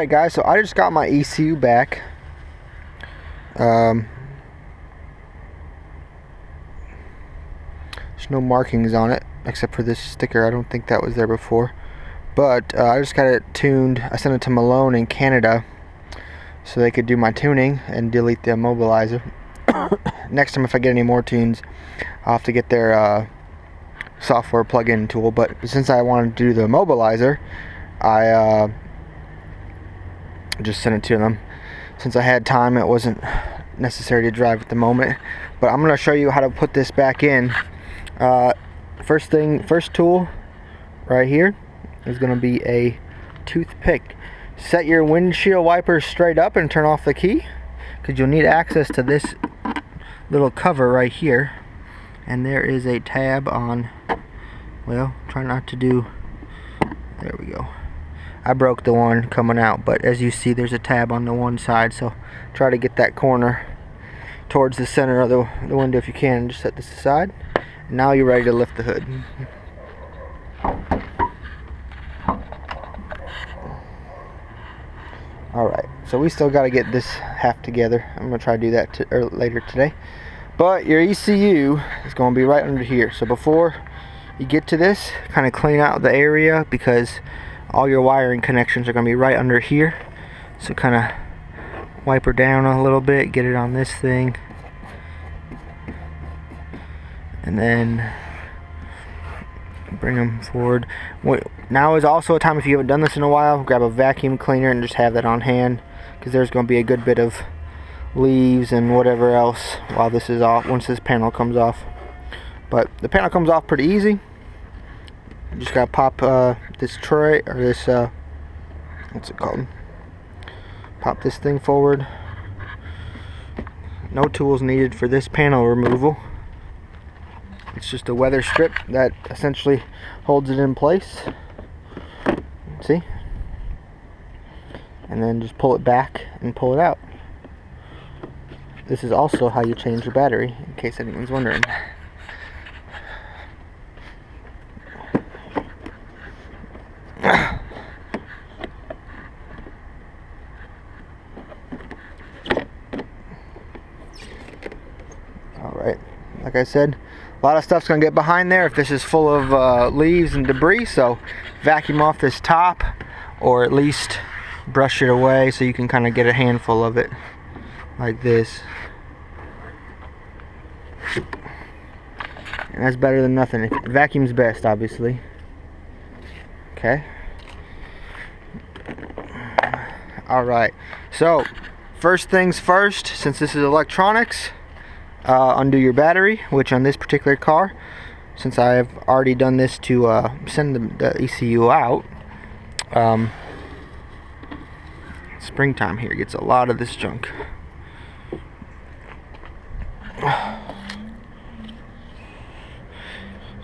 Alright guys, so I just got my ECU back. There's no markings on it except for this sticker. I don't think that was there before, but I just got it tuned. I sent it to Malone in Canada so they could do my tuning and delete the immobilizer. Next time if I get any more tunes, I'll have to get their software plug-in tool, but since I wanted to do the immobilizer, I just sent it to them. Since I had time, it wasn't necessary to drive at the moment, but I'm going to show you how to put this back in. First tool right here is going to be a toothpick. Set your windshield wipers straight up and turn off the key, because you'll need access to this little cover right here, and there is a tab on, well, try not to do, there we go. I broke the one coming out, but as you see there's a tab on the one side, so try to get that corner towards the center of the window if you can. Just set this aside, and now you're ready to lift the hood. Alright, so we still got to get this half together. I'm going to try to do that later today. But your ECU is going to be right under here. So before you get to this, kind of clean out the area, because all your wiring connections are going to be right under here. So kind of wipe her down a little bit, get it on this thing, and then bring them forward. Now is also a time, if you haven't done this in a while, grab a vacuum cleaner and just have that on hand, because there's going to be a good bit of leaves and whatever else while this is off, once this panel comes off. But the panel comes off pretty easy. You just gotta pop this tray, or this what's it called, pop this thing forward. No tools needed for this panel removal. It's just a weather strip that essentially holds it in place. See? And then just pull it back and pull it out. This is also how you change your battery, in case anyone's wondering. Alright, like I said, a lot of stuff's going to get behind there if this is full of leaves and debris, so vacuum off this top, or at least brush it away so you can kind of get a handful of it, like this. And that's better than nothing. Vacuum's best, obviously. Okay. Alright, so first things first, since this is electronics, undo your battery, which on this particular car, since I have already done this to send the ECU out, springtime here gets a lot of this junk.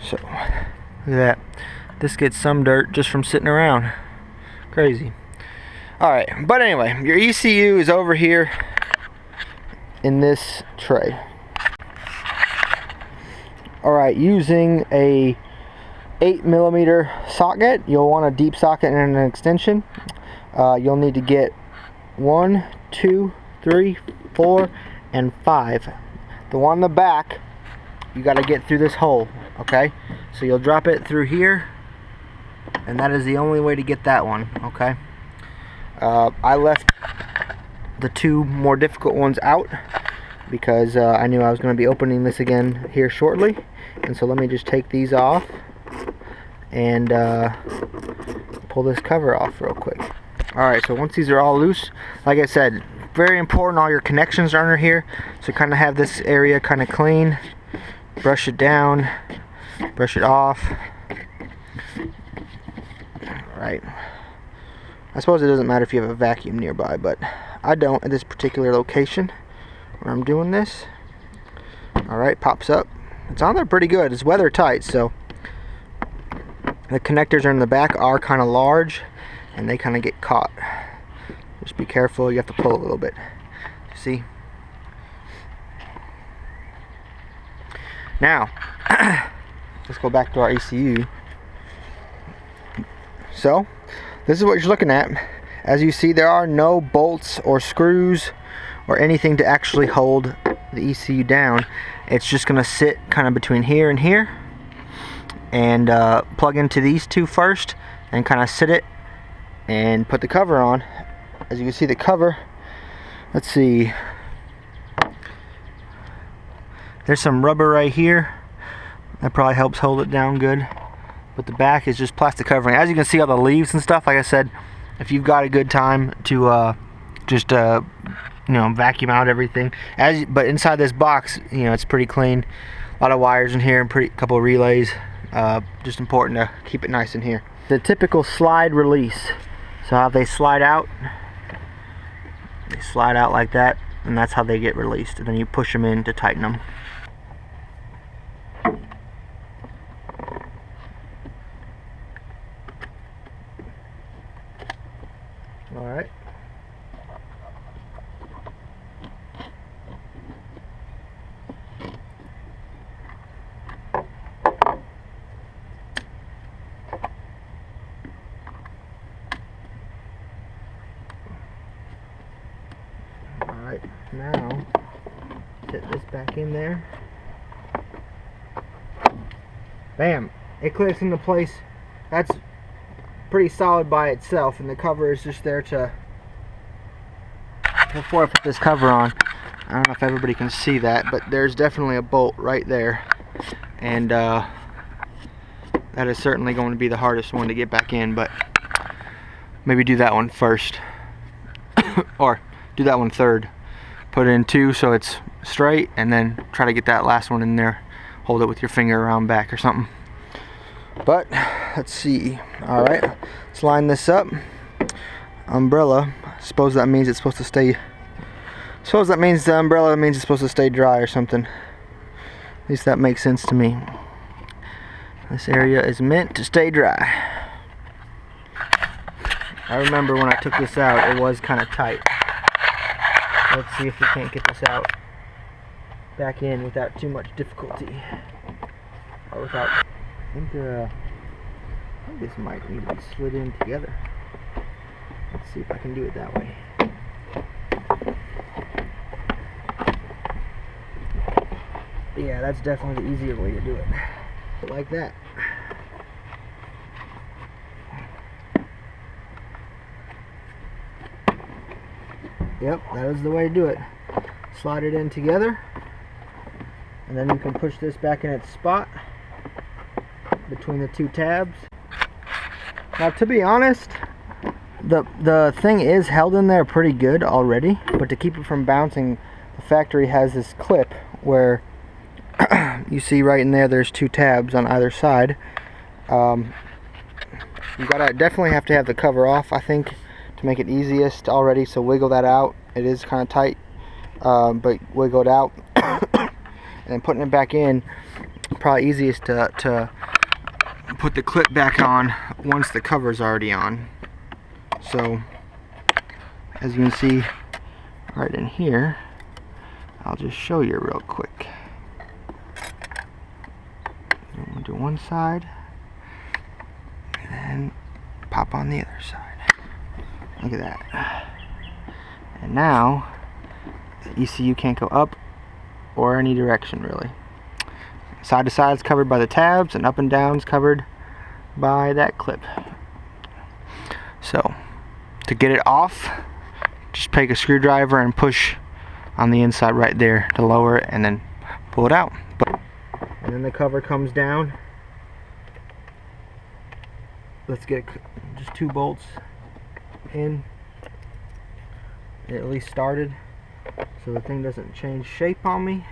So, look at that. This gets some dirt just from sitting around. Crazy. Alright, but anyway, your ECU is over here in this tray. Alright, using a 8mm socket, you'll want a deep socket and an extension. You'll need to get 1, 2, 3, 4, and 5. The one in the back, you got to get through this hole, okay? So you'll drop it through here, and that is the only way to get that one, okay? I left the two more difficult ones out because I knew I was going to be opening this again here shortly, and so let me just take these off and pull this cover off real quick. Alright, so once these are all loose, like I said, very important, all your connections are under here, so kind of have this area kind of clean. Brush it down, brush it off. Alright, I suppose it doesn't matter if you have a vacuum nearby, but I don't at this particular location where I'm doing this. Alright, pops up. It's on there pretty good. It's weather tight, so the connectors are in the back are kind of large and they kind of get caught. Just be careful, you have to pull a little bit. See? Now, let's go back to our ECU. So, this is what you're looking at. as you see, there are no bolts or screws or anything to actually hold the ECU down. It's just going to sit kind of between here and here, and plug into these two first and kind of sit it and put the cover on. As you can see, the cover, let's see, there's some rubber right here that probably helps hold it down good, but the back is just plastic covering. As you can see, all the leaves and stuff, like I said, if you've got a good time to just you know, vacuum out everything. But inside this box, you know, it's pretty clean. A lot of wires in here and couple of relays. Just important to keep it nice in here. The typical slide release. So how they slide out like that, and that's how they get released. And then you push them in to tighten them. All right. Alright, now set this back in there. Bam! It clicks into place. That's pretty solid by itself, and the cover is just there to, before I put this cover on, I don't know if everybody can see that, but there's definitely a bolt right there, and that is certainly going to be the hardest one to get back in, but maybe do that one first or do that one third. Put it in two so it's straight, and then try to get that last one in there. Hold it with your finger around back or something. But let's see. Alright, let's line this up. Umbrella, suppose that means it's supposed to stay, suppose that means the umbrella means it's supposed to stay dry or something. At least that makes sense to me. This area is meant to stay dry. I remember when I took this out, it was kind of tight. Let's see if we can't get this out back in without too much difficulty, or without, I think this might need to be slid in together. Let's see if I can do it that way. Yeah, that's definitely the easier way to do it. Like that. Yep, that is the way to do it. Slide it in together, and then you can push this back in its spot between the two tabs. Now, to be honest, the thing is held in there pretty good already, but to keep it from bouncing, the factory has this clip where you see right in there, there's two tabs on either side. You gotta definitely have to have the cover off, I think, to make it easiest already. So wiggle that out. It is kind of tight, but wiggle it out, and then putting it back in, probably easiest to put the clip back on once the cover's already on. So as you can see right in here, I'll just show you real quick. I'm gonna do one side and then pop on the other side. Look at that. And now the ECU can't go up or any direction really. Side to side is covered by the tabs, and up and down is covered by that clip. So to get it off, just take a screwdriver and push on the inside right there to lower it, and then pull it out. And then the cover comes down. Let's get just two bolts in, at least started, so the thing doesn't change shape on me.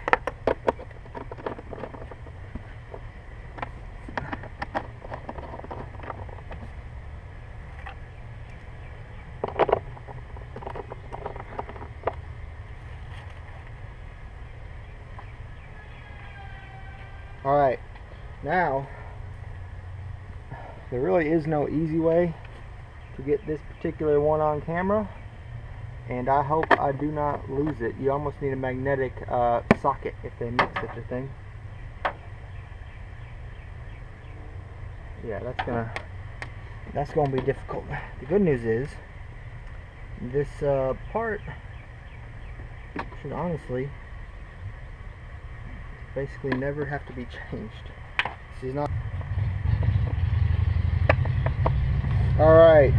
Alright, now there really is no easy way to get this particular one on camera, and I hope I do not lose it. You almost need a magnetic socket if they make such a thing. Yeah, that's gonna be difficult. The good news is This part should honestly basically never have to be changed. This is not. Alright.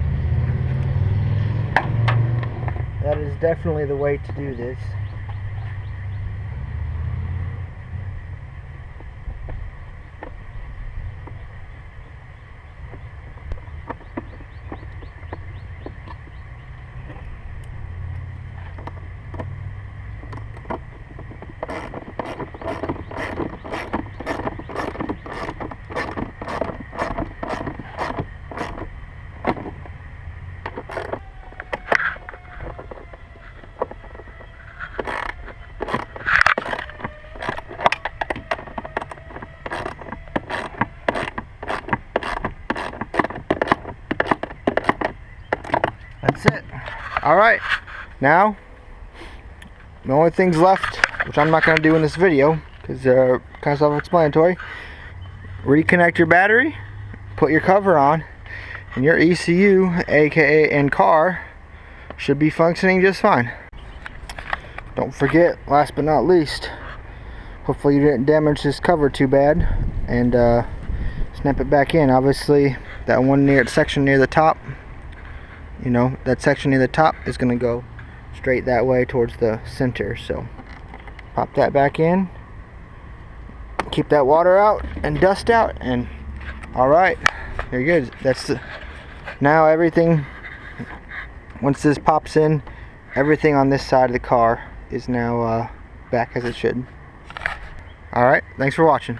That is definitely the way to do this. That's it. Alright, now the only things left, which I'm not going to do in this video because they're kind of self-explanatory. Reconnect your battery, put your cover on, and your ECU, aka in car, should be functioning just fine. Don't forget, last but not least, hopefully you didn't damage this cover too bad, and snap it back in. Obviously that one section near the top, you know, that section near the top is going to go straight that way towards the center. So pop that back in, keep that water out and dust out, and alright, you're good. Now everything, once this pops in, everything on this side of the car is now back as it should. Alright, thanks for watching.